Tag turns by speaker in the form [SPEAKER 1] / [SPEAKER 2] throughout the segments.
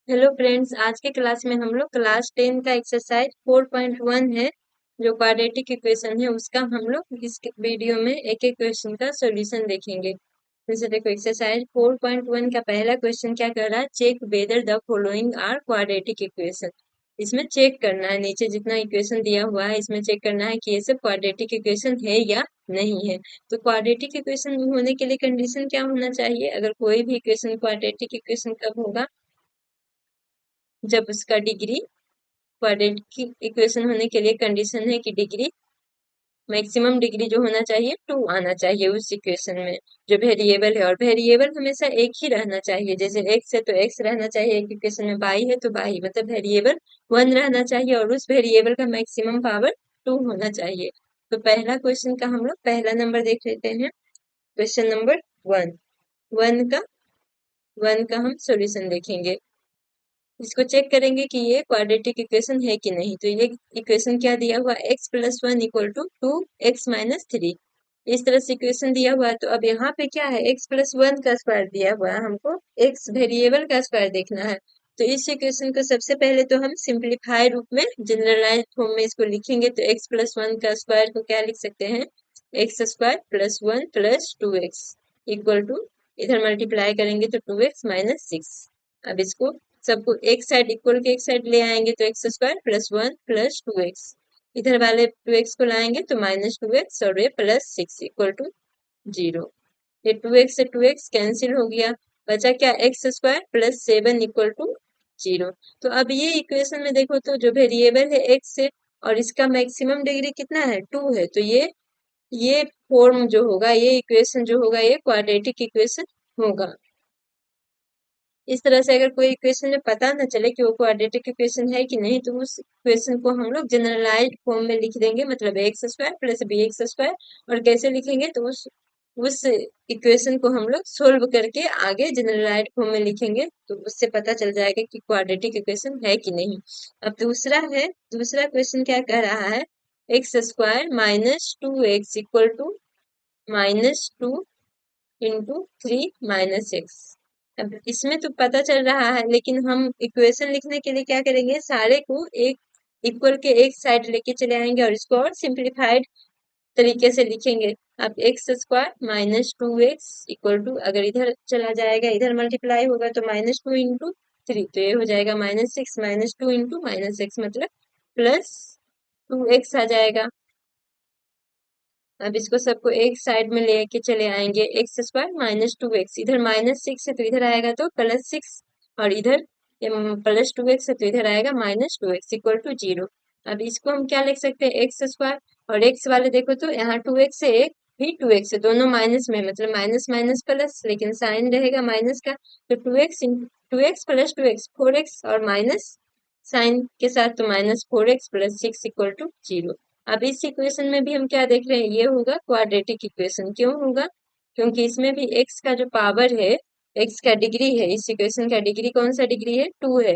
[SPEAKER 1] Hello friends, आज के class में हम लोग क्लास 10 का एक्सरसाइज 4.1 है जो क्वाड्रेटिक इक्वेशन है उसका हम लोग इस वीडियो में एक एक क्वेश्चन का सॉल्यूशन देखेंगे। जैसे देखो, एक्सरसाइज 4.1 का पहला क्वेश्चन क्या कर रहा है, check whether the following are quadratic equation. इसमें चेक करना है, नीचे जितना इक्वेशन दिया हुआ है इसमें चेक करना है कि ये सब क्वाड्रेटिक इक्वेशन है या नहीं है। तो क्वाड्रेटिक इक्वेशन होने के लिए कंडीशन क्या होना चाहिए, अगर कोई भी इक्वेशन क्वाड्रेटिक इक्वेशन कब होगा, जब उसका डिग्री क्वाड्रेटिक इक्वेशन होने के लिए कंडीशन है कि डिग्री मैक्सिमम डिग्री जो होना चाहिए 2 आना चाहिए उस इक्वेशन में, जो वेरिएबल है। और वेरिएबल हमेशा एक ही रहना चाहिए, जैसे एक्स है तो एक्स रहना चाहिए, एक इक्वेशन में बाई है तो बाई, मतलब वेरिएबल 1 रहना चाहिए और उस वेरिएबल का मैक्सिमम पावर 2 होना चाहिए। तो पहला क्वेश्चन का हम लोग पहला नंबर देख लेते हैं, क्वेश्चन नंबर 1। वन का वन का हम सॉल्यूशन देखेंगे, इसको चेक करेंगे कि ये क्वाड्रेटिक इक्वेशन है कि नहीं। तो ये इक्वेशन क्या दिया हुआ, x plus one equal to 2x-3, इस तरह से इक्वेशन दिया हुआ है। तो अब यहाँ पे क्या है, एक्स प्लस वन का स्क्वायर दिया हुआ है, हमको एक्स वेरिएबल का स्क्वायर देखना है। तो इस इक्वेशन को सबसे पहले तो हम सिंप्लीफाई रूप में जनरलाइज फॉर्म में इसको लिखेंगे। तो एक्स प्लस वन का स्क्वायर को क्या लिख सकते हैं, x square plus one plus 2x equal to, इधर मल्टीप्लाई करेंगे तो 2x-6। अब इसको सबको एक साइड इक्वल के एक साइड ले आएंगे तो x square plus one plus 2x, इधर वाले 2x को लाएंगे तो -2x और ये +6 इक्वल टू 0। ये 2x से 2x कैंसिल हो गया, बचा क्या, x square plus 7 equal to 0। तो अब ये इक्वेशन में देखो तो जो वेरिएबल है एक्स है और इसका मैक्सिमम डिग्री कितना है, 2 है। तो ये फॉर्म जो होगा, ये इक्वेशन जो होगा, ये क्वाड्रेटिक इक्वेशन होगा। इस तरह से अगर कोई इक्वेशन में पता न चले कि वो क्वाड्रेटिक इक्वेशन है कि नहीं, तो उस इक्वेशन को हम लोग जनरलाइज्ड फॉर्म में लिख देंगे, मतलब x square plus b x square. और कैसे लिखेंगे, तो उस इक्वेशन को हम लोग सोल्व करके आगे जनरलाइज्ड फॉर्म में लिखेंगे, तो उससे पता चल जाएगा कि क्वाड्रेटिक इक्वेशन है कि नहीं। अब दूसरा क्वेश्चन क्या कह रहा है, x square -2x equal to -2 into 3-x। अब इसमें तो पता चल रहा है, लेकिन हम इक्वेशन लिखने के लिए क्या करेंगे, सारे को एक इक्वल के एक साइड लेके चले आएंगे और इसको और सिंप्लीफाइड तरीके से लिखेंगे। अब x square -2x equal to, अगर इधर चला जाएगा, इधर मल्टीप्लाई होगा तो -2 इंटू 3, तो ये हो जाएगा -6, -2 इंटू -x मतलब +2x आ जाएगा। अब इसको सबको एक साइड में लेके चले आएंगे, एक्स स्क्वायर -2x, इधर -6 है तो इधर आएगा तो +6, और इधर +2x है तो इधर आएगा -2x इक्वल टू 0। अब इसको हम क्या लिख सकते हैं, एक्स स्क्वायर, और एक्स वाले देखो तो यहाँ 2x है, एक भी 2x है, दोनों माइनस में, मतलब माइनस माइनस प्लस, लेकिन साइन रहेगा माइनस का। तो 2x प्लस 2x 4x, और माइनस साइन के साथ तो -4x+6 इक्वल टू 0। अब इस इक्वेशन में भी हम क्या देख रहे हैं, ये होगा क्वाड्रेटिक इक्वेशन। क्यों होगा, क्योंकि इसमें भी x का जो पावर है, x का डिग्री है, इस इक्वेशन का डिग्री कौन सा डिग्री है, 2 है।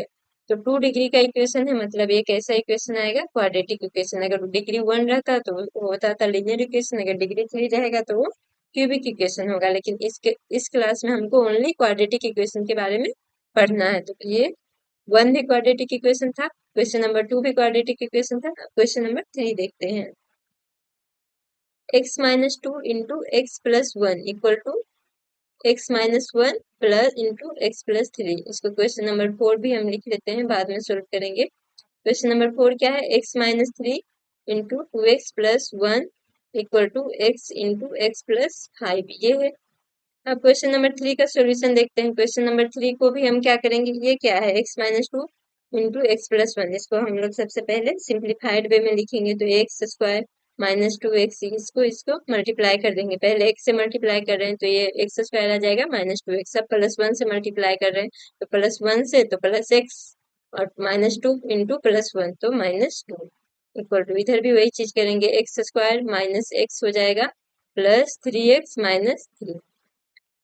[SPEAKER 1] तो 2 डिग्री का इक्वेशन है, मतलब ये कैसा इक्वेशन आएगा, क्वाड्रेटिक इक्वेशन। अगर डिग्री 1 रहता तो वो होता था लीनियर इक्वेशन, अगर डिग्री 3 रहेगा तो वो क्यूबिक इक्वेशन होगा। लेकिन इस क्लास में हमको ओनली क्वाड्रेटिक इक्वेशन के बारे में पढ़ना है। तो ये 1 भी क्वाड्रेटिक इक्वेशन था, क्वेश्चन नंबर 2 भी क्वाड्रेटिक इक्वेशन था। क्वेश्चन नंबर 3 देखते हैं, x-2 into x plus one equal to x-1 plus into x plus 3। इसको क्वेश्चन नंबर 4 भी हम लिख लेते हैं, बाद में सोल्व करेंगे। क्वेश्चन नंबर 4 क्या है, x-3 into 2x plus 1 equal to x into x plus 5, ये है। अब क्वेश्चन नंबर 3 का सॉल्यूशन देखते हैं। क्वेश्चन नंबर 3 को भी हम क्या करेंगे, ये क्या है, x-2 इंटू एक्स प्लस 1, इसको हम लोग सबसे पहले सिंप्लीफाइड वे में लिखेंगे। तो एक्स स्क्वायर -2x, इसको मल्टीप्लाई कर देंगे, पहले x से मल्टीप्लाई कर रहे हैं तो ये एक्स स्क्वायर आ जाएगा -2x। अब +1 से मल्टीप्लाई कर रहे हैं तो +1 से तो +x, और -2 इंटू +1 तो -2 इक्वल टू, इधर भी वही चीज करेंगे, एक्स स्क्वायर -x हो जाएगा +3x-3।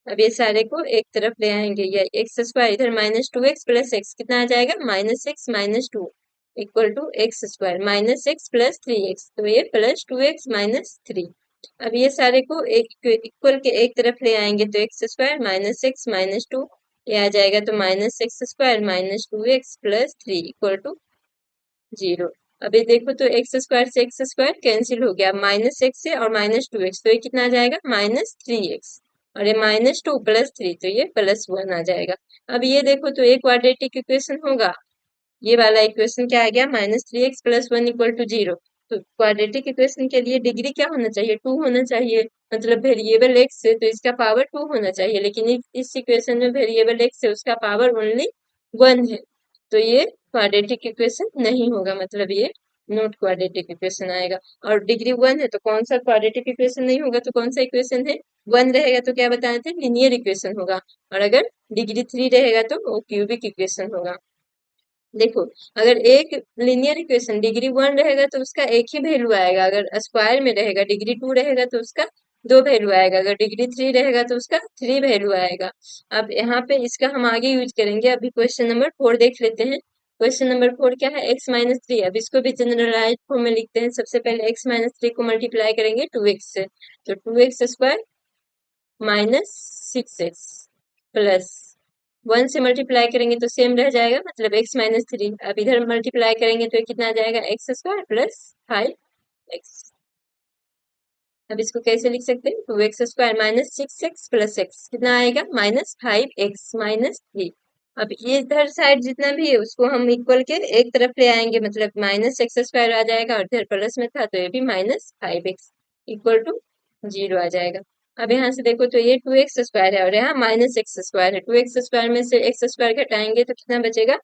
[SPEAKER 1] अब ये सारे को एक तरफ ले आएंगे, या एक्स स्क्वायर इधर -2x प्लस x कितना आ जाएगा, -x-2 equal to x square -x plus 3x, तो ये +2x-3। अब ये सारे को एक इक्वल के एक तरफ ले आएंगे तो एक्स स्क्वायर -x-2 ये आ जाएगा तो -x² - 2x + 3 = 0। अभी देखो तो x² से x² कैंसिल हो गया, -x से और -2x, तो ये कितना आ जाएगा -3x, और ये -2 + 3 तो ये +1 आ जाएगा। अब ये देखो तो एक क्वाड्रेटिक इक्वेशन होगा, ये वाला इक्वेशन क्या आ गया -3x + 1 = 0। तो क्वाड्रेटिक इक्वेशन के लिए डिग्री क्या होना चाहिए 2 होना चाहिए, मतलब वेरिएबल x है तो इसका पावर 2 होना चाहिए, लेकिन इस इक्वेशन में वेरिएबल x है उसका पावर ओनली 1 है, तो ये क्वाड्रेटिक इक्वेशन नहीं होगा, मतलब ये नॉट क्वाड्रेटिक इक्वेशन आएगा। और डिग्री 1 है तो कौन सा क्वाड्रेटिक इक्वेशन नहीं होगा, तो कौन सा इक्वेशन है 1 रहेगा तो क्या बताए थे लीनियर इक्वेशन होगा, और अगर डिग्री 3 रहेगा तो वो क्यूबिक इक्वेशन होगा। देखो अगर एक लीनियर इक्वेशन डिग्री 1 रहेगा तो उसका एक ही वैल्यू आएगा, अगर स्क्वायर में रहेगा डिग्री 2 रहेगा तो उसका 2 वैल्यू आएगा, अगर डिग्री 3 रहेगा तो उसका 3 वैल्यू आएगा। अब यहाँ पे इसका हम आगे यूज करेंगे, अभी क्वेश्चन नंबर 4 देख लेते हैं। क्वेश्चन नंबर 4 क्या है x-3, अब इसको भी जनरलाइज फॉर्म में लिखते हैं। सबसे पहले x-3 को मल्टीप्लाई करेंगे 2x से, तो 2x² -6x प्लस 1 से मल्टीप्लाई करेंगे तो सेम रह जाएगा, मतलब x-3। अब इधर मल्टीप्लाई करेंगे तो कितना आ जाएगा x² + 5x। अब इसको कैसे लिख सकते हैं 2x² -6x + x कितना आएगा -5x -3। अब ये इधर साइड जितना भी है उसको हम इक्वल के एक तरफ ले आएंगे, मतलब -x² आ जाएगा, और इधर प्लस में था तो ये भी -5x = 0 आ जाएगा। अब यहाँ से देखो तो ये 2x² है और यहाँ -x² है, 2x² में से x² घटाएंगे तो कितना बचेगा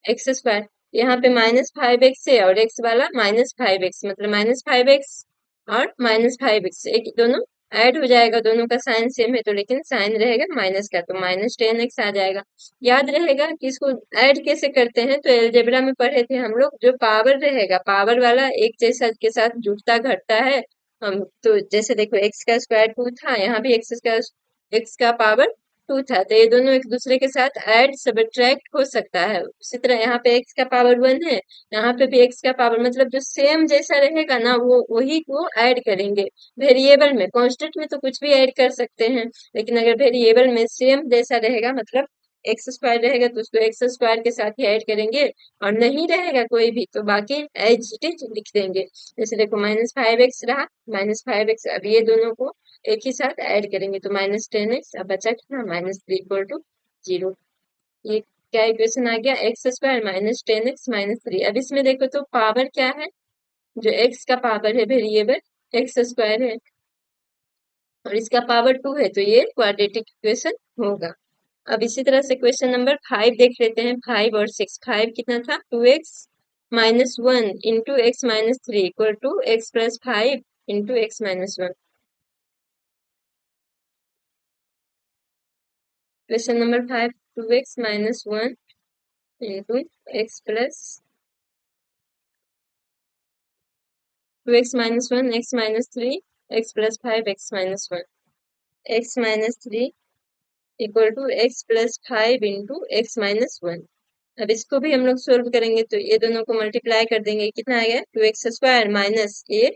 [SPEAKER 1] x²। यहाँ पे -5x है और x वाला -5x, मतलब -5x और -5x एक दोनों ऐड हो जाएगा, दोनों का साइन सेम है तो, लेकिन साइन रहेगा माइनस का, तो -10x आ जाएगा। याद रहेगा कि इसको ऐड कैसे करते हैं, तो अलजेब्रा में पढ़े थे हम लोग, जो पावर रहेगा पावर वाला एक जैसा के साथ जुड़ता घटता है। हम तो जैसे देखो x का स्क्वायर 2 था, यहाँ भी x का पावर 2 था, तो ये दोनों एक दूसरे के साथ ऐड सबट्रैक्ट हो सकता है। उसी तरह यहाँ पे x का पावर 1 है, यहाँ पे भी x का पावर, मतलब जो सेम जैसा रहेगा ना वो वही को ऐड करेंगे। वेरिएबल में कांस्टेंट में तो कुछ भी ऐड कर सकते हैं, लेकिन अगर वेरिएबल में सेम जैसा रहेगा, मतलब x² रहेगा तो उसको x² के साथ ही ऐड करेंगे, और नहीं रहेगा कोई भी तो बाकी एज इट इज लिख देंगे। जैसे देखो -5x रहा, -5x, अब ये दोनों को एक ही साथ ऐड करेंगे तो -10x, अब बचा कितना -3 = 0। ये क्या इक्वेशन आ गया x² -10x -3। अब इसमें देखो तो पावर क्या है, जो x का पावर है वेरिएबल x² है और इसका पावर 2 है, तो ये क्वाड्रेटिक इक्वेशन होगा। अब इसी तरह से क्वेश्चन नंबर 5 देख लेते हैं, 5 और 6। 5 कितना था 2x - 1 × x - 3 = x + 5 × x - 1। Question number 5 2x - 1 × x + 2x - 1 x - 3 x + 5 x - 1 x - 3 = x + 5 × x - 1। अब इसको भी हम लोग सोल्व करेंगे तो ये दोनों को मल्टीप्लाई कर देंगे, कितना आ गया 2x² माइनस ये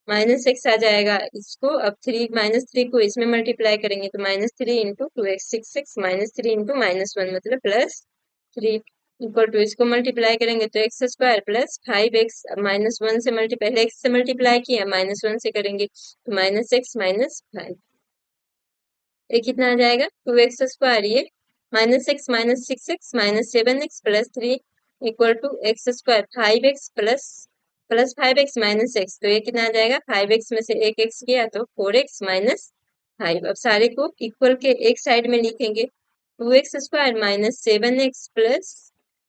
[SPEAKER 1] -x आ जाएगा, इसको अब 3 को इसमें मल्टीप्लाई करेंगे तो -3 × 2x 6x -3 × -1 मतलब +3 = इसको मल्टीप्लाई करेंगे तो x² + 5x, -1 से पहले x से मल्टीप्लाई किया, -1 से करेंगे तो -x - 5, ये कितना आ जाएगा 2x² ये -x - 6x -7x + 3 = x² 5x + 5x - x, तो ये कितना आ जाएगा 5x में से एक x गया तो 4x - 5। अब सारे को इक्वल के एक साइड में लिखेंगे 2x² - 7x +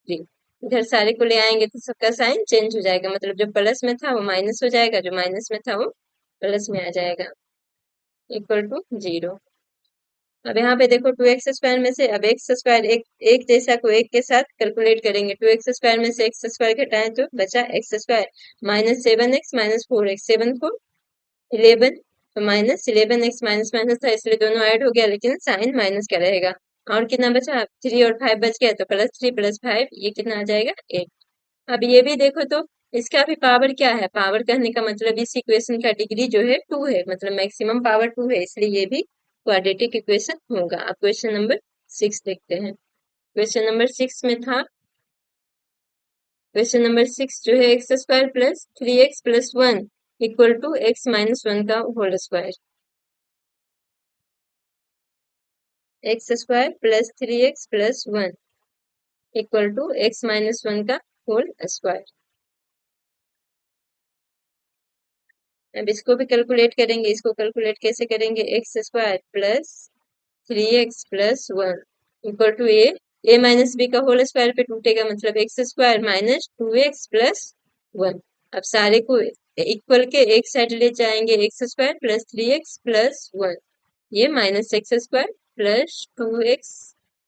[SPEAKER 1] 3, इधर सारे को ले आएंगे तो सबका साइन चेंज हो जाएगा, मतलब जो प्लस में था वो माइनस हो जाएगा, जो माइनस में था वो प्लस में आ जाएगा = 0। अब यहाँ पे देखो 2x² में से अब x² एक जैसा को एक के साथ कैलकुलेट करेंगे, 2x² में से x² घटाएं तो बचा x² -7x -4x, 7 को 11 तो -11x माइनस माइनस था इसलिए दोनों ऐड हो गया, लेकिन साइन माइनस का रहेगा। और कितना बचा 3 और 5 बच गया तो +3 + 5 ये कितना आ जाएगा 8। अब ये भी देखो तो इसका भी पावर क्या है, पावर कहने का मतलब इस इक्वेशन का डिग्री जो है 2 है, मतलब मैक्सिमम पावर 2 है, इसलिए ये भी क्वाड्रेटिक इक्वेशन होगा। अब क्वेश्चन नंबर 6 देखते हैं। क्वेश्चन नंबर 6 में था, क्वेश्चन नंबर 6 जो है x square plus 3x plus 1 equal to x minus 1 का whole square. X square plus 3x plus 1 equal to x minus 1 का होल स्क्वायर। अब इसको भी कैलकुलेट करेंगे। इसको कैलकुलेट कैसे करेंगे? X square plus 3x plus 1 equal to a minus b का होल स्क्वायर पे टूटेगा, मतलब x square minus 2x plus 1। अब सारे को इक्वल के एक साइड ले जाएंगे, x square plus 3x plus 1, ये minus x square plus 2x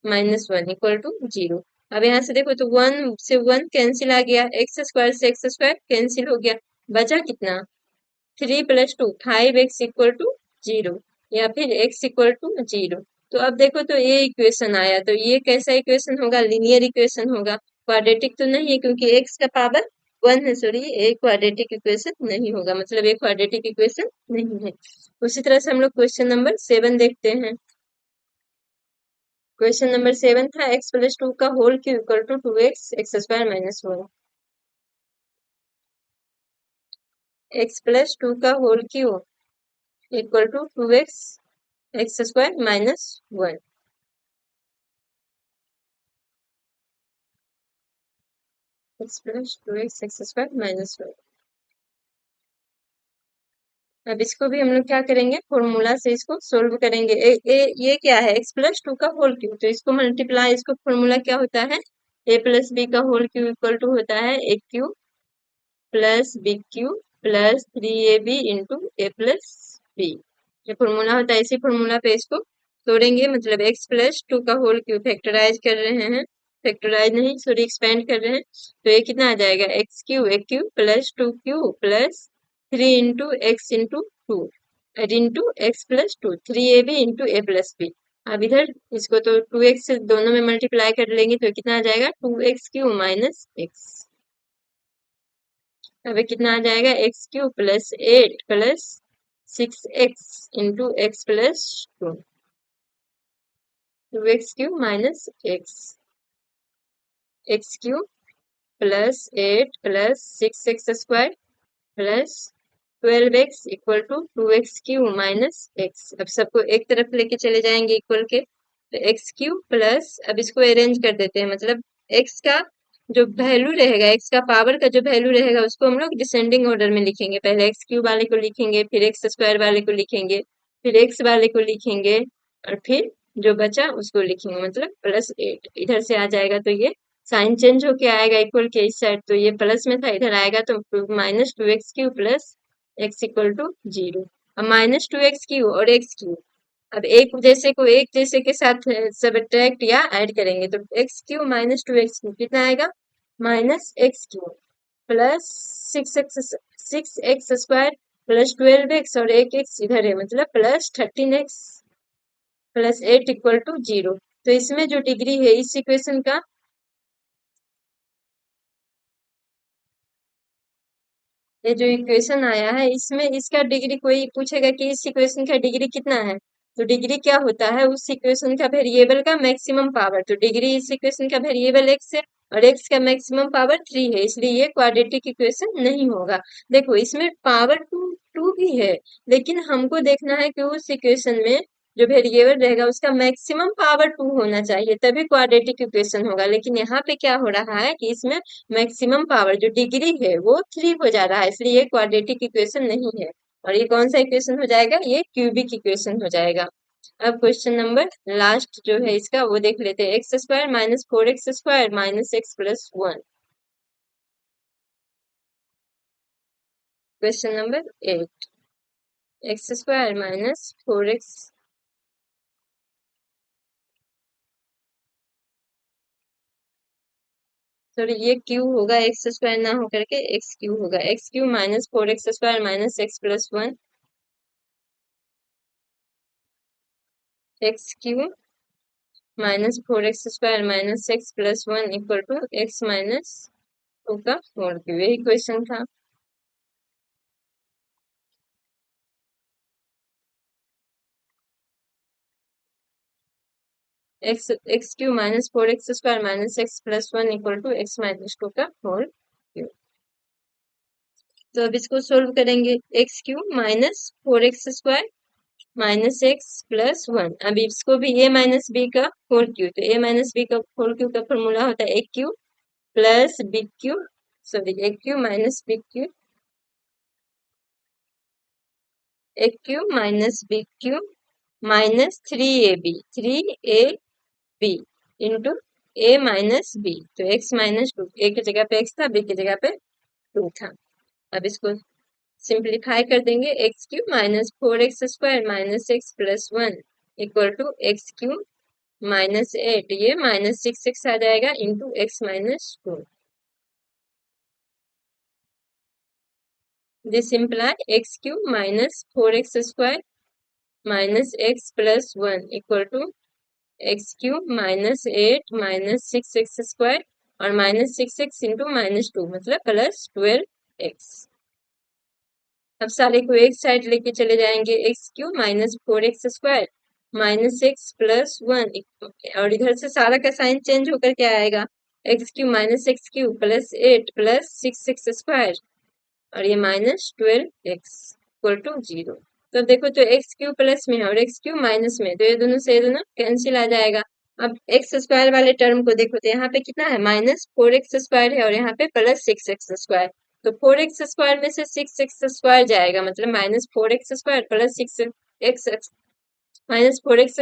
[SPEAKER 1] minus 1 equal to 0। अब यहाँ से देखो तो 1 से 1 कैंसिल आ गया, एक्स स्क्वायर से एक्स स्क्वायर कैंसिल हो गया, बचा कितना? 3 प्लस 2 5x इक्वल टू 0, या फिर x इक्वल टू 0। तो अब देखो तो ये इक्वेशन आया, तो ये कैसा इक्वेशन होगा? लीनियर इक्वेशन होगा, क्वाड्रेटिक तो नहीं है क्योंकि x का पावर 1 है, सॉरी एक क्वाड्रेटिक इक्वेशन नहीं होगा, मतलब एक क्वाड्रेटिक इक्वेशन नहीं है। उसी तरह से हम लोग क्वेश्चन नंबर 7 देखते हैं। क्वेश्चन नंबर 7 था x प्लस 2 का whole cube equal to 2x x square minus 1। x plus 2 का whole cube equal to 2x x square minus 1। X plus 2x x square minus 1। अब इसको भी हम लोग क्या करेंगे? फॉर्मूला से इसको सोल्व करेंगे। ये क्या है? x प्लस 2 का होल क्यूब, तो इसको मल्टीप्लाई, इसको फॉर्मूला क्या होता है? a प्लस बी का होल क्यूब इक्वल टू होता है a cube plus b cube plus 3ab into a plus b. ये फॉर्मूला होता है, इसी फॉर्मूला पे इसको तोड़ेंगे, मतलब x प्लस 2 का होल क्यूब फैक्टराइज कर रहे हैं, फैक्टराइज नहीं सॉरी एक्सपेंड कर रहे हैं, तो ये कितना आ जाएगा? X cube a cube plus 2 cube plus 3 into x into 2 into x plus 2 3ab into a plus b. अब इधर इसको तो 2x से दोनों में मल्टीप्लाई कर लेंगे, तो कितना आ जाएगा? 2x cube minus x. अब ये कितना आ जाएगा? X cube plus 8 plus 6x into x plus 2, 2x cube minus x, x cube plus 8 plus 6x square plus 12x equal to 2x cube minus x. अब सबको एक तरफ लेके चले जाएंगे इक्वल के, तो एक्स क्यूब प्लस, अब इसको अरेंज कर देते हैं, मतलब एक्स का जो वैल्यू रहेगा, एक्स का पावर का जो वैल्यू रहेगा उसको हम लोग डिसेंडिंग ऑर्डर में लिखेंगे। पहले एक्स क्यूब वाले को लिखेंगे, फिर एक्स स्क्वायर वाले को लिखेंगे, फिर एक्स वाले को लिखेंगे, और फिर जो बचा उसको लिखेंगे, मतलब प्लस 8 इधर से आ जाएगा, तो ये साइन चेंज होके आएगा इक्वल के इस साइड, तो ये प्लस में था इधर आएगा तो minus 2x cube plus x equal to 0। अब माइनस 2x क्यूब और एक्स क्यूब, अब एक जैसे को एक जैसे के साथ सबट्रैक्ट या ऐड करेंगे, तो x cube minus 2x cube कितना आएगा? Minus x cube plus 6x square plus 12x, और एक एक्स इधर है, मतलब plus 13x plus 8 equal to 0। तो इसमें जो डिग्री है इस इक्वेशन का, ये जो इक्वेशन आया है इसमें इसका डिग्री, कोई पूछेगा कि इस इक्वेशन का डिग्री कितना है, तो डिग्री क्या होता है? उस इक्वेशन का वेरिएबल का मैक्सिमम पावर, तो डिग्री इस इक्वेशन का वेरिएबल एक्स है और एक्स का मैक्सिमम पावर 3 है, इसलिए ये क्वाड्रेटिक इक्वेशन नहीं होगा। देखो इसमें पावर टू टू भी है, लेकिन हमको देखना है कि उस इक्वेशन में जो वेरिएबल रहेगा उसका मैक्सिमम पावर 2 होना चाहिए, तभी क्वाड्रेटिक इक्वेशन होगा। लेकिन यहाँ पे क्या हो रहा है कि इसमें मैक्सिमम पावर जो डिग्री है वो 3 हो जा रहा है, इसलिए ये क्वाड्रेटिक इक्वेशन नहीं है। और ये कौन सा इक्वेशन हो जाएगा? ये क्यूबिक इक्वेशन हो जाएगा। अब क्वेश्चन नंबर लास्ट जो है इसका वो देख लेते हैं। X square minus 4x square minus x plus 1। Question number 8, x square minus 4x, sorry ये क्यू होगा, एक्स स्क्वायर ना होकर के एक्स क्यू होगा, x cube minus 4x square minus x plus 1, x cube minus 4x square minus x plus 1 equal to x minus 2 का whole cube, यही question था। X cube minus 4x² minus x plus 1 equal to x minus 2 का whole cube. तो अब इसको solve करेंगे। X cube minus 4x² minus x plus 1। अब इसको भी a माइनस बी का होल क्यू, तो a माइनस बी का होल क्यू का फॉर्मूला होता है a cube plus b cube, sorry a cube minus b cube, a cube minus b cube minus 3ab, 3ab into a minus b. तो x minus 2, a की जगह पे x था, b की जगह पे 2 था। अब इसको सिंप्लीफाई कर देंगे। X cube minus 4x² minus x plus 1 equal to x cube minus 8, ये माइनस 6 आ जाएगा into x minus 2। This imply x cube minus 4x² minus x plus 1 equal to x cube minus 8 minus 6x² और minus 6x into minus 2 मतलब plus 12x। अब सारे को एक side लेके चले जाएंगे। X cube minus 4x² minus x plus 1 और इधर से सारा का साइन चेंज होकर क्या आएगा, x cube minus x Q plus 8 plus 6x² और ये माइनस 12x इक्वल टू 0। तो देखो तो एक्स क्यू प्लस में है और एक्स क्यू माइनस में, तो ये दोनों से ये दोनों कैंसिल आ जाएगा। अब x² वाले टर्म को देखो तो यहाँ पे कितना है, माइनस 4x² है और यहाँ पे प्लस 6x²। तो 4x² में से 6x² जाएगा, मतलब minus 4x² plus 6x minus 4x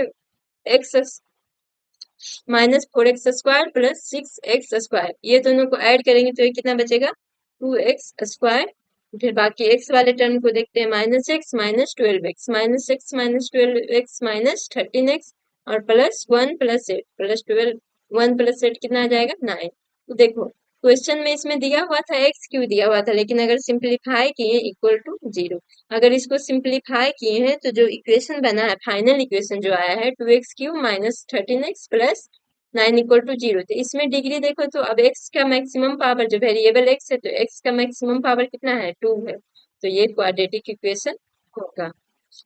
[SPEAKER 1] minus 4x² plus 6x², ये दोनों को ऐड करेंगे तो ये कितना बचेगा, 2x²। फिर बाकी x वाले टर्म को देखते हैं, minus x minus 12x minus x minus 12x minus 13x और प्लस 1 प्लस 8 प्लस 12, 1 प्लस 8 कितना आ जाएगा, 9। तो देखो क्वेश्चन में इसमें दिया हुआ था एक्स क्यू दिया हुआ था, लेकिन अगर सिंप्लीफाई किए इक्वल टू 0। अगर इसको सिंप्लीफाई किए हैं तो जो इक्वेशन बना है, फाइनल इक्वेशन जो आया है 2x³ minus 13x plus 9 equal to 0। तो इसमें डिग्री देखो तो अब x का मैक्सिमम पावर, जो वेरिएबल x है तो x का मैक्सिमम पावर कितना है, 2 है। तो ये क्वाड्रेटिक इक्वेशन होगा।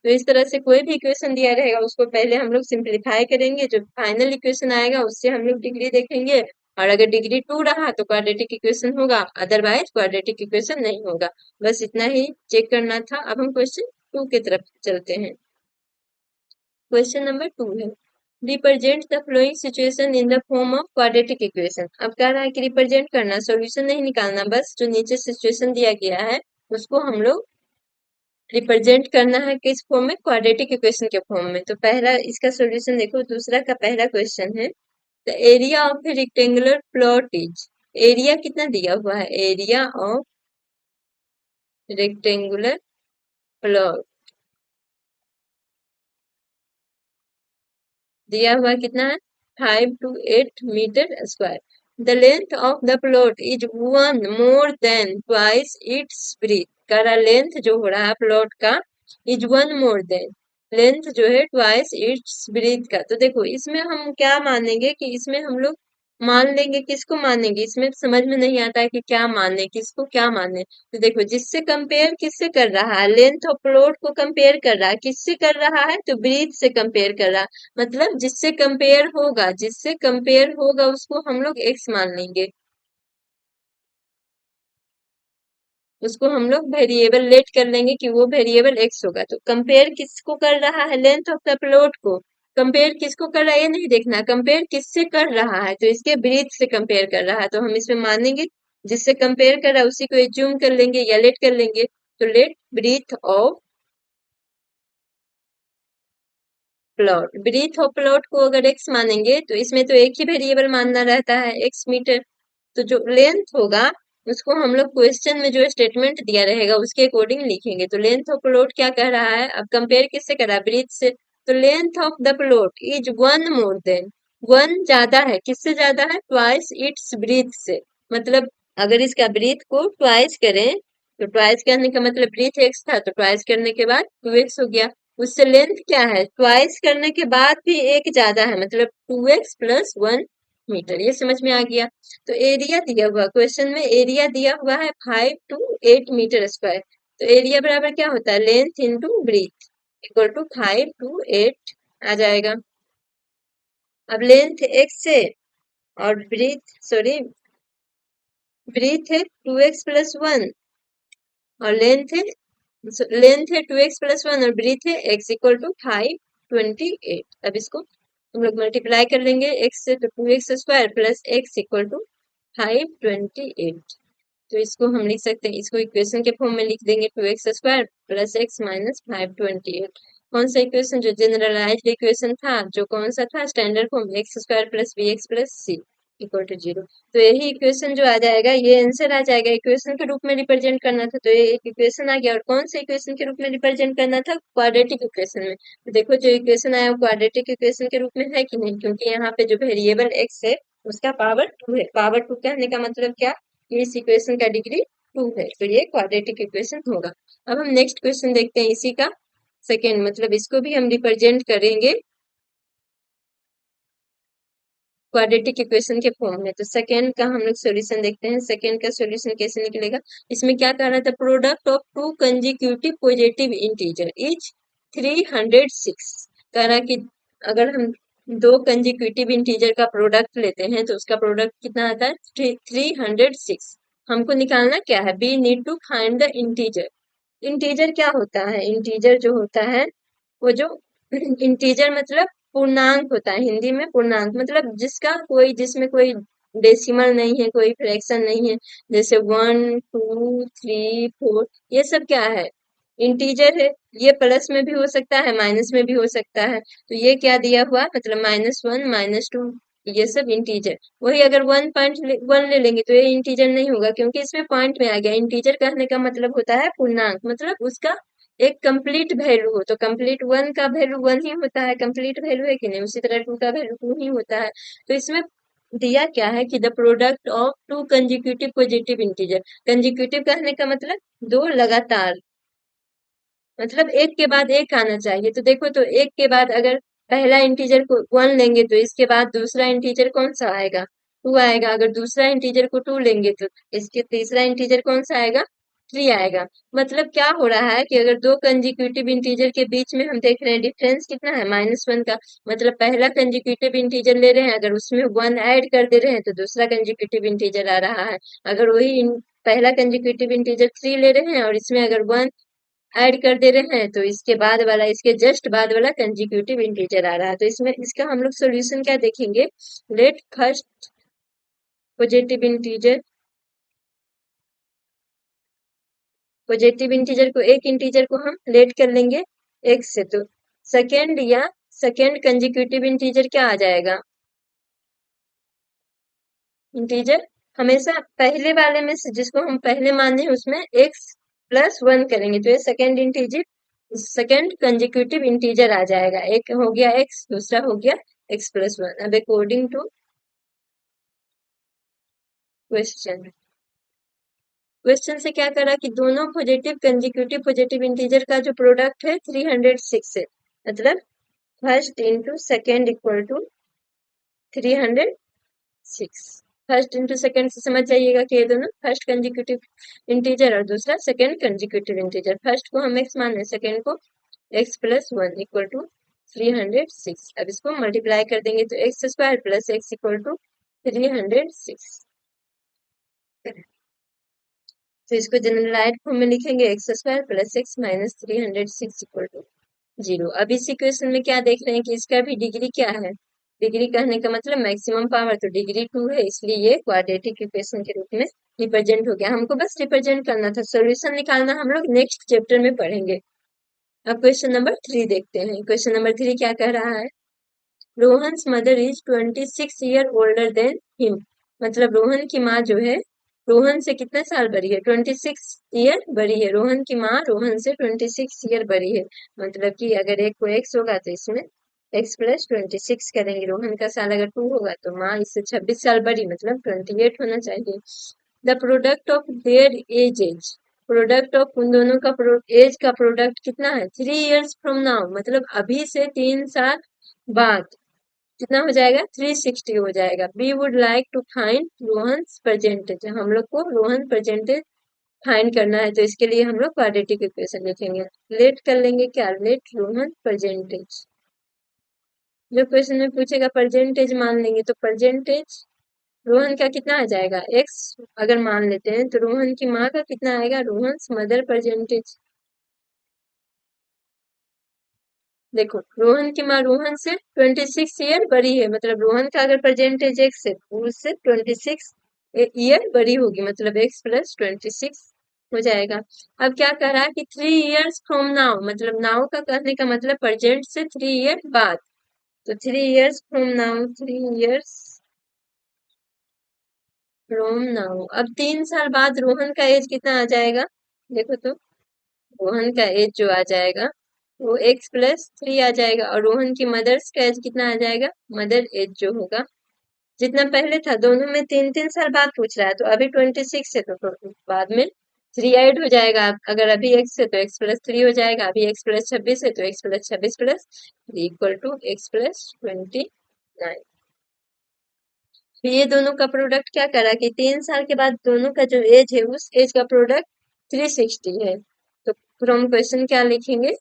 [SPEAKER 1] तो इस तरह से कोई भी इक्वेशन दिया रहेगा उसको पहले हम लोग सिंप्लीफाई करेंगे, जो फाइनल इक्वेशन आएगा उससे हम लोग डिग्री देखेंगे, और अगर डिग्री 2 रहा तो क्वाड्रेटिक इक्वेशन होगा, अदरवाइज क्वाड्रेटिक इक्वेशन नहीं होगा। बस इतना ही चेक करना था। अब हम क्वेश्चन 2 की तरफ चलते हैं। क्वेश्चन नंबर 2 है, represent the flowing situation in the form of quadratic equation. अब कह रहा है कि रिप्रेजेंट करना, सॉल्यूशन नहीं निकालना, बस जो नीचे सिचुएशन दिया गया है उसको हम लोग रिप्रेजेंट करना है किस फॉर्म में, क्वाड्रेटिक इक्वेशन के फॉर्म में। तो पहला इसका सॉल्यूशन देखो, दूसरा का पहला क्वेश्चन है, the area of A rectangular plot is, area कितना दिया हुआ है, एरिया ऑफ रेक्टेंगुलर प्लॉट दिया हुआ कितना है, 5 to 8 metre square. The length of the plot is 1 more than twice its breadth, का लेंथ जो हो रहा है प्लॉट का इज 1 more than, लेंथ जो है ट्वाइस इट्स ब्रीथ का। तो देखो इसमें हम क्या मानेंगे कि इसमें हम लोग मान लेंगे, किसको मानेंगे, इसमें समझ में नहीं आता है कि क्या माने, किसको क्या माने। तो देखो जिससे कंपेयर किससे कर रहा है, लेंथ ऑफ प्लॉट को कंपेयर कर रहा है, किससे कर रहा है, तो ब्रीथ से कंपेयर कर रहा है। मतलब जिससे कंपेयर होगा, जिससे कंपेयर होगा उसको हम लोग एक्स मान लेंगे, उसको हम लोग वेरिएबल लेट कर लेंगे कि वो वेरिएबल एक्स होगा। तो कंपेयर किसको कर रहा है, लेंथ ऑफ द प्लॉट को। कंपेयर किसको कर रहा है ये नहीं देखना, कंपेयर किससे कर रहा है, तो इसके ब्रीथ से कंपेयर कर रहा है, तो हम इसमें मानेंगे जिससे कंपेयर कर रहा है उसी को एज्यूम कर लेंगे या लेट कर लेंगे। तो let breadth of plot, breadth of plot को अगर एक्स मानेंगे तो इसमें तो एक ही वेरिएबल मानना रहता है, एक्स मीटर। तो जो लेंथ होगा उसको हम लोग क्वेश्चन में जो स्टेटमेंट दिया रहेगा उसके अकॉर्डिंग लिखेंगे। तो लेंथ ऑफ प्लॉट क्या कह रहा है, अब कंपेयर किससे कर रहा है, ब्रीथ से। तो length of the plot is 1 more than, 1 ज्यादा है, किससे ज्यादा है, ट्वाइस इट्स ब्रीथ से। मतलब अगर इसका ब्रीथ को ट्वाइस करें, तो ट्वाइस करने का मतलब ब्रीथ एक्स था तो ट्वाइस करने के बाद 2x हो गया। उससे लेंथ क्या है, ट्वाइस करने के बाद भी एक ज्यादा है, मतलब 2x प्लस 1 मीटर। ये समझ में आ गया। तो एरिया दिया हुआ, क्वेश्चन में एरिया दिया हुआ है 5 to 8 मीटर स्क्वायर। तो एरिया बराबर क्या होता है, length into breadth equal to 5 to 8 आ जाएगा। अब लेंथ x है और ब्रीथ है 2x+1 और लेंथ है 2x+1 और ब्रीथ है x इक्वल टू 528। अब इसको हम लोग मल्टीप्लाई कर लेंगे x से, तो 2x² plus x equal to 528। तो इसको हम लिख सकते हैं, इसको इक्वेशन के फॉर्म में लिख देंगे 2x² प्लस x माइनस 528। कौन सा इक्वेशन? जो जनरलाइज्ड इक्वेशन था, जो कौन सा था? Standard form x² plus bx plus c equal to 0। तो यही इक्वेशन जो आ जाएगा, ये आंसर आ जाएगा। इक्वेशन के रूप में रिप्रेजेंट करना था, तो ये एक इक्वेशन आ गया। और कौन से इक्वेशन के रूप में रिप्रेजेंट करना था? क्वाड्रेटिक इक्वेशन में। तो देखो जो इक्वेशन आया वो क्वाड्रेटिक इक्वेशन के रूप में है कि नहीं, क्योंकि यहाँ पे जो वेरिएबल x है उसका पावर 2 है। पावर 2 कहने का मतलब क्या? कि इस इक्वेशन का डिग्री 2 है, तो ये क्वाड्रेटिक इक्वेशन होगा। अब हम नेक्स्ट क्वेश्चन देखते हैं इसी का सेकेंड, मतलब इसको भी हम रिप्रेजेंट करेंगे क्वाड्रेटिक इक्वेशन के फॉर्म में। तो सेकेंड का हम लोग सॉल्यूशन देखते हैं। सेकेंड का सॉल्यूशन कैसे निकलेगा? इसमें क्या कह रहा था? Product of to consecutive positive integer is 306। कह रहा कि अगर हम दो कंजिक्यूटिव इंटीजर का प्रोडक्ट लेते हैं तो उसका प्रोडक्ट कितना आता है? 306। हमको निकालना क्या है? We need to find the integer. Integer क्या होता है? इंटीजर जो होता है वो जो इंटीजर मतलब पूर्णांक होता है। हिंदी में पूर्णांक मतलब जिसमें कोई डेसिमल नहीं है, कोई फ्रैक्शन नहीं है। जैसे 1 2 3 4, ये सब क्या है? इंटीजर है। ये प्लस में भी हो सकता है, माइनस में भी हो सकता है। तो ये क्या दिया हुआ? मतलब -1 -2, ये सब इंटीजर। वही अगर 1.1 ले लेंगे तो ये इंटीजर नहीं होगा, क्योंकि इसमें पॉइंट में आ गया। इंटीजर कहने का मतलब होता है पूर्णांक, मतलब उसका एक कंप्लीट वैल्यू हो। तो कंप्लीट 1 का वैल्यू 1 ही होता है, कंप्लीट वैल्यू है कि नहीं? उसी तरह 2 का वैल्यू 2 ही होता है। तो इसमें दिया क्या है कि the product of to consecutive positive integer. Consecutive कहने का मतलब दो लगातार, मतलब एक के बाद एक आना चाहिए। तो देखो, तो एक के बाद अगर पहला इंटीजर को 1 लेंगे तो इसके बाद दूसरा इंटीजर कौन सा आएगा? 2 आएगा। अगर दूसरा इंटीजर को 2 लेंगे तो इसके तीसरा इंटीजर कौन सा आएगा? 3 आएगा। मतलब क्या हो रहा है कि अगर दो कंजिक्यूटिव इंटीजर के बीच में हम देख रहे हैं डिफरेंस कितना है? -1 का। मतलब पहला कंजिक्यूटिव इंटीजर ले रहे हैं, अगर उसमें 1 ऐड कर दे रहे हैं तो दूसरा कंजिक्यूटिव इंटीजर आ रहा है। अगर पहला कंजिक्यूटिव इंटीजर 3 ले रहे हैं और इसमें अगर 1 ऐड कर दे रहे हैं तो इसके जस्ट बाद वाला कंजिक्यूटिव इंटीजर आ रहा है। तो इसमें इसका हम लोग सोल्यूशन क्या देखेंगे? लेट फर्स्ट पॉजिटिव इंटीजर को, एक इंटीजर को हम लेट कर लेंगे x से, तो सेकेंड कंजिक्यूटिव इंटीजर क्या आ जाएगा? इंटीजर हमेशा पहले वाले में से जिसको हम पहले माने उसमें x+1 करेंगे, तो ये सेकेंड कंजिक्यूटिव इंटीजर आ जाएगा। एक हो गया x, दूसरा हो गया x+1। अब अकॉर्डिंग टू क्वेश्चन से क्या करा कि दोनों कंजिक्यूटिव पॉजिटिव इंटीजर का जो प्रोडक्ट है 306 है। मतलब first into second equal to 306। First into second से समझ जाइएगा कि ये दोनों फर्स्ट कंजिक्यूटिव इंटीजर और दूसरा सेकेंड कंजिक्यूटिव इंटीजर। फर्स्ट को हम x मान रहे, सेकेंड को x+1 इक्वल टू 306। अब इसको मल्टीप्लाई कर देंगे तो x² plus x equal to 306। तो इसको जनरलाइज फॉर्म में लिखेंगे x² plus x minus 306 equal to 0। अब इस इक्वेशन में क्या देख रहे हैं कि इसका भी डिग्री क्या है? डिग्री कहने का मतलब मैक्सिमम पावर, तो डिग्री 2 है, इसलिए ये क्वाड्रेटिक इक्वेशन के रूप में रिप्रेजेंट हो गया। हमको बस रिप्रेजेंट करना था, सॉल्यूशन निकालना हम लोग नेक्स्ट चैप्टर में पढ़ेंगे। अब क्वेश्चन नंबर 3 देखते हैं। क्वेश्चन नंबर 3 क्या कह रहा है? Rohan's mother is 26 year older than him. मतलब रोहन की माँ जो है रोहन से कितने साल बड़ी है? 26 ईयर बड़ी है। रोहन की माँ रोहन से 26 ईयर बड़ी है। मतलब कि अगर एक को x होगा तो इसमें x+26 करेंगे। रोहन का साल अगर 2 होगा तो माँ इससे 26 साल बड़ी, मतलब 28 होना चाहिए। The product of their edges. Product of उन दोनों का एज का प्रोडक्ट कितना है? 3 years फ्रॉम नाउ, मतलब अभी से 3 साल बाद कितना हो जाएगा? 360 हो जाएगा। We would like to find Rohan percentage. हम लोग को रोहन परसेंटेज फाइंड करना है, तो इसके लिए हम लोग क्वाड्रेटिक इक्वेशन लिखेंगे। लेट कर लेंगे क्या? लेट रोहन परसेंटेज जो क्वेश्चन में पूछेगा परसेंटेज मान लेंगे, तो परसेंटेज रोहन का कितना आ जाएगा, एक्स अगर मान लेते हैं तो रोहन की माँ का कितना आएगा, रोहन मदर परसेंटेज। देखो रोहन की माँ रोहन से 26 ईयर बड़ी है, मतलब रोहन का अगर परसेंटेज एक्स है तो उससे 26 ईयर बड़ी होगी, मतलब एक्स प्लस 26 हो जाएगा। अब क्या कह रहा है कि 3 इयर्स फ्रॉम नाउ, मतलब नाउ का कहने का मतलब प्रेजेंट से 3 ईयर बाद। तो 3 years from now, 3 years from now, अब 3 साल बाद रोहन का एज कितना आ जाएगा, देखो तो रोहन का एज जो आ जाएगा वो एक्स प्लस 3 आ जाएगा, और रोहन की मदर्स का एज कितना आ जाएगा, मदर एज जो होगा जितना पहले था, दोनों में 3 3 साल बाद पूछ रहा है, तो अभी 26 है तो बाद में 3 ऐड हो जाएगा। अगर अभी एक्स है तो एक्स प्लस 3 हो जाएगा, अभी एक्स प्लस 26 है तो x plus 26 plus 3 equal to x plus 29। ये दोनों का प्रोडक्ट क्या करा कि 3 साल के बाद दोनों का जो एज है उस एज का प्रोडक्ट 360 है। तो फ्रॉम क्वेश्चन क्या लिखेंगे,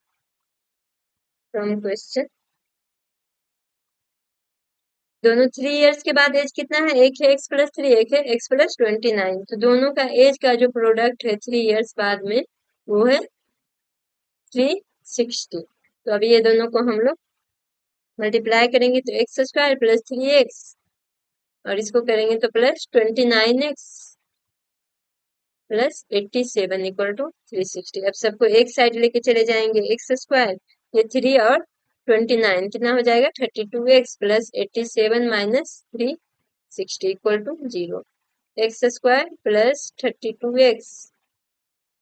[SPEAKER 1] फ्रॉम क्वेश्चन दोनों 3 इयर्स के बाद एज कितना है, एक है एक्स प्लस 3, एक है एक्स प्लस 29, तो दोनों का एज का जो प्रोडक्ट है 3 इयर्स बाद में वो है 360। तो अभी ये दोनों को हम लोग मल्टीप्लाई करेंगे तो एक्स स्क्वायर प्लस 3x, और इसको करेंगे तो plus 29x plus 87 equal to 360। अब सबको एक साइड लेके चले जाएंगे, एक्स स्क्वायर ये 3 और 29 कितना हो जाएगा, 32x plus 87 minus 360 equal to 0। X square plus 32x,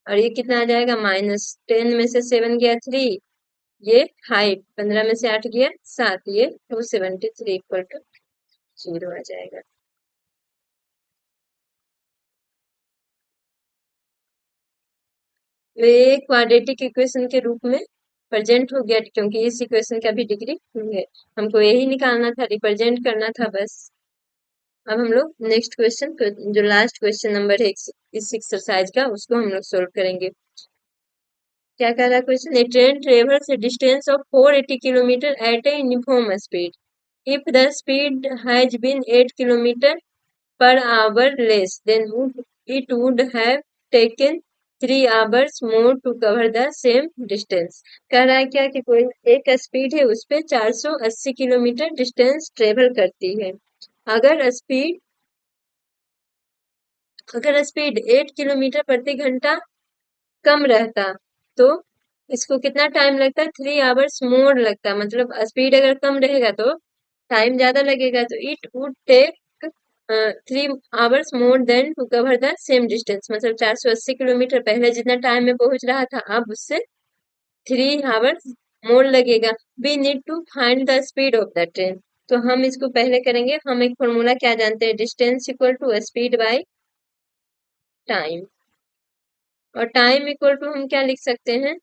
[SPEAKER 1] और ये कितना आ जाएगा, -10 में से 7 गया 3, ये 5, 15 में से 8 गया 7, ये 273 इक्वल टू 0 आ जाएगा। तो ये क्वाड्रेटिक इक्वेशन के रूप में प्रेजेंट हो गया, क्योंकि इस इक्वेशन का भी डिग्री 2 है, हमको यही निकालना था, रिप्रेजेंट करना था बस। अब हम लोग नेक्स्ट क्वेश्चन, जो लास्ट क्वेश्चन नंबर है इस एक्सरसाइज का, उसको हम लोग सोल्व करेंगे। क्या कह रहा है question, a train travels a distance of 480 kilometre at a uniform speed, if the speed has been 8 kilometre per hour less, then it would have taken 3 hours more to cover the same distance। कह रहा है क्या कि कोई एक speed है उस पे 480 किलोमीटर डिस्टेंस ट्रेवल करती है, अगर स्पीड अगर स्पीड 8 किलोमीटर प्रति घंटा कम रहता तो इसको कितना टाइम लगता है, 3 आवर्स मोर लगता, मतलब स्पीड अगर कम रहेगा तो टाइम ज्यादा लगेगा, तो it would take 3 hours more than to cover the same distance, मतलब 480 किलोमीटर पहले जितना टाइम में पहुंच रहा था अब उससे 3 आवर्स मोर लगेगा। We need to find the speed of the train. तो हम इसको पहले करेंगे, हम एक फॉर्मूला क्या जानते हैं, distance equal to speed by time, और टाइम इक्वल टू हम क्या लिख सकते हैं,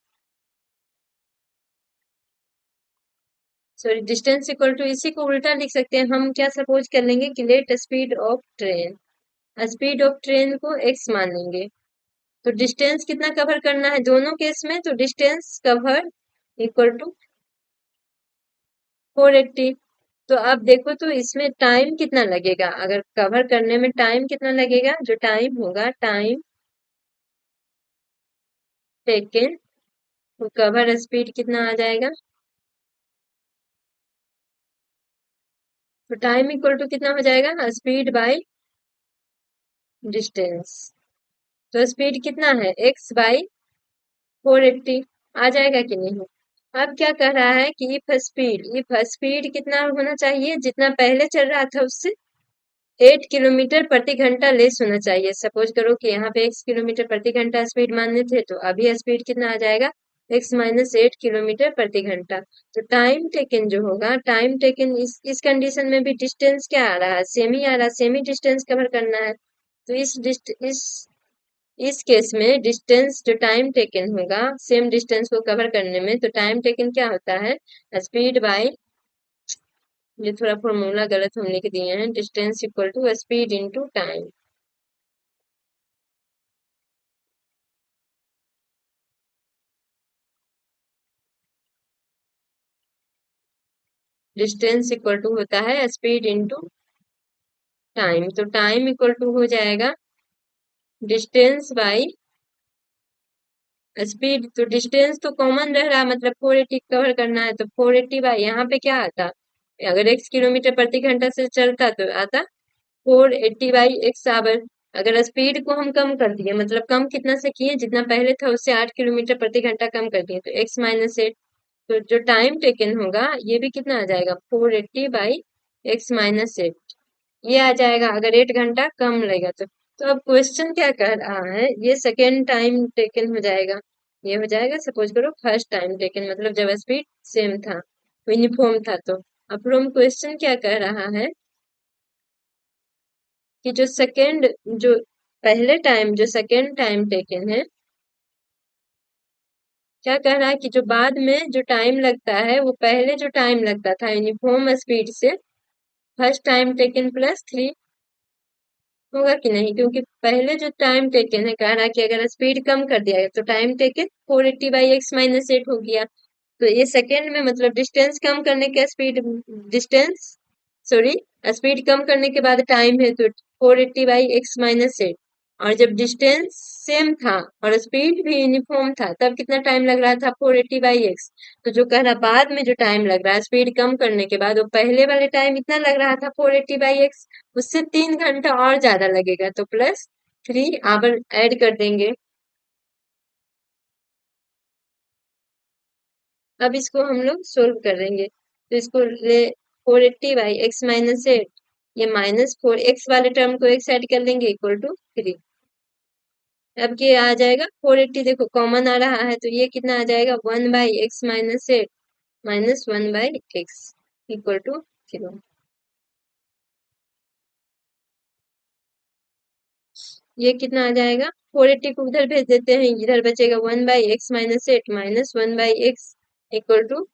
[SPEAKER 1] सॉरी डिस्टेंस इक्वल टू इसी को उल्टा लिख सकते हैं, हम क्या सपोज कर लेंगे कि let speed of train, speed of train को x मान लेंगे, तो डिस्टेंस कितना कवर करना है दोनों केस में, तो डिस्टेंस कवर इक्वल टू 480। तो अब देखो तो इसमें टाइम कितना लगेगा, अगर कवर करने में टाइम कितना लगेगा, जो टाइम होगा, टाइम टेकन तो कवर स्पीड कितना आ जाएगा, तो टाइम इक्वल टू कितना हो जाएगा, स्पीड बाय डिस्टेंस। तो स्पीड कितना है, x बाई 480 आ जाएगा कि नहीं। अब क्या कह रहा है कि इफ स्पीड कितना होना चाहिए, जितना पहले चल रहा था उससे 8 किलोमीटर प्रति घंटा लेस होना चाहिए। सपोज करो कि यहाँ पे x किलोमीटर प्रति घंटा स्पीड मानने थे, तो अभी स्पीड कितना आ जाएगा, x-8 किलोमीटर प्रति घंटा। तो टाइम टेकन जो होगा, टाइम टेकन इस कंडीशन में भी डिस्टेंस क्या आ रहा है, सेमी आ रहा है, सेमी डिस्टेंस कवर करना है। तो इस केस में डिस्टेंस जो टाइम टेकन होगा सेम डिस्टेंस को कवर करने में, तो टाइम टेकन क्या होता है, स्पीड बाय, ये थोड़ा फॉर्मूला गलत हम लिख दिए हैं, distance equal to speed into time. Distance equal to होता है स्पीड इंटू टाइम। तो टाइम इक्वल टू हो जाएगा डिस्टेंस बाई स्पीड। तो डिस्टेंस तो कॉमन रह रहा है, मतलब 480 कवर करना है, तो 480 बाई यहाँ पे क्या आता, अगर x किलोमीटर प्रति घंटा से चलता तो आता 480 बाई एक्स आवर। अगर स्पीड को हम कम कर दिए, मतलब कम कितना से किए, जितना पहले था उससे 8 किलोमीटर प्रति घंटा कम कर दिए, तो x माइनस 8। तो जो टाइम टेकन होगा ये भी कितना आ जाएगा 480 बाई एक्स माइनस 8, ये आ जाएगा अगर 8 घंटा कम लगेगा तो। अब क्वेश्चन क्या कह रहा है, ये सेकेंड टाइम टेकन हो जाएगा, ये हो जाएगा सपोज करो फर्स्ट टाइम टेकन, मतलब जब स्पीड सेम था, यूनिफॉर्म था। तो अब फ्रॉम क्वेश्चन क्या कह रहा है कि जो सेकेंड, जो पहले टाइम, जो सेकेंड टाइम टेकन है, क्या कह रहा है कि जो बाद में जो टाइम लगता है वो पहले जो टाइम लगता था यूनिफॉर्म स्पीड से फर्स्ट टाइम टेकन प्लस 3 होगा कि नहीं, क्योंकि पहले जो टाइम टेकन है कह रहा है कि अगर स्पीड कम कर दिया गया तो time taken 480 by x minus 8 हो गया। तो ये सेकेंड में मतलब डिस्टेंस कम करने के स्पीड, डिस्टेंस सॉरी स्पीड कम करने के बाद टाइम है तो 480 बाई एक्स माइनस 8। और जब डिस्टेंस सेम था और स्पीड भी यूनिफॉर्म था तब कितना टाइम लग रहा था 480 बाई एक्स। तो जो कह रहा बाद में जो टाइम लग रहा है स्पीड कम करने के बाद, वो पहले वाले टाइम इतना लग रहा था 480 बाई एक्स, उससे 3 घंटा और ज्यादा लगेगा, तो प्लस 3 आवर ऐड कर देंगे। अब इसको हम लोग सोल्व करेंगे, तो इसको ले 480 बाई एक्स माइनस 8, ये -4 एक्स वाले टर्म को एक साइड कर लेंगे इक्वल टू 3। अब ये आ जाएगा 480, देखो कॉमन आ रहा है, तो ये कितना आ जाएगा 1 by x minus 8 minus 1 by x equal to 0। ये कितना आ जाएगा 480 को उधर भेज देते हैं, इधर बचेगा 1 by x minus 8 minus 1 by x equal to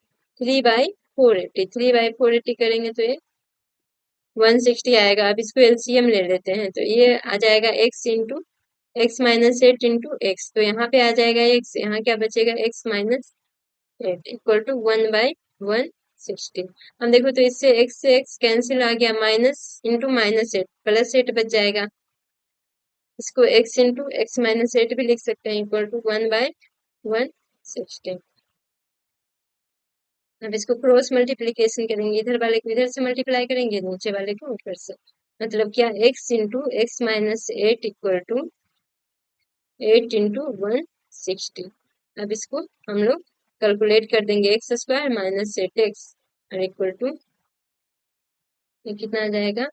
[SPEAKER 1] 3 by 480। 3 by 480 करेंगे तो ये 160 आएगा। अब इसको एलसीएम ले लेते हैं, तो ये आ जाएगा x into x minus 8 into x, तो यहाँ पे आ जाएगा x, यहाँ क्या बचेगा x minus 8 equal to 1 by 160। हम देखो तो इससे x से x कैंसिल आ गया, माइनस इंटू माइनस 8 प्लस 8 बच जाएगा। इसको x इंटू एक्स माइनस 8 भी लिख सकते हैं इक्वल टू 1 बाई 160। अब इसको क्रॉस मल्टीप्लीकेशन करेंगे, इधर वाले को इधर से मल्टीप्लाई करेंगे, नीचे वाले को ऊपर से, मतलब क्या x into x minus 8 equal to 8 into 160। अब इसको हम लोग कैलकुलेट कर देंगे, एक्स स्क्वायर माइनस 8x और इक्वल टू ये कितना आ जाएगा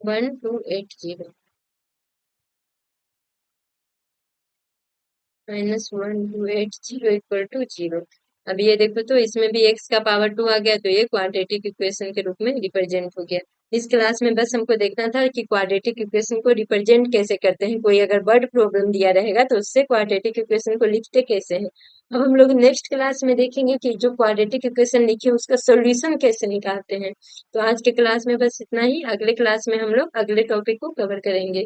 [SPEAKER 1] 1280 -1280 इक्वल टू 0। अब ये देखो तो इसमें भी x का पावर 2 आ गया, तो ये क्वाड्रेटिक इक्वेशन के रूप में रिप्रेजेंट हो गया। इस क्लास में बस हमको देखना था कि क्वाड्रेटिक इक्वेशन को रिप्रेजेंट कैसे करते हैं, कोई अगर वर्ड प्रॉब्लम दिया रहेगा तो उससे क्वाड्रेटिक इक्वेशन को लिखते कैसे हैं। अब हम लोग नेक्स्ट क्लास में देखेंगे कि जो क्वाड्रेटिक इक्वेशन लिखे उसका सोल्यूशन कैसे निकालते हैं। तो आज के क्लास में बस इतना ही, अगले क्लास में हम लोग अगले टॉपिक को कवर करेंगे।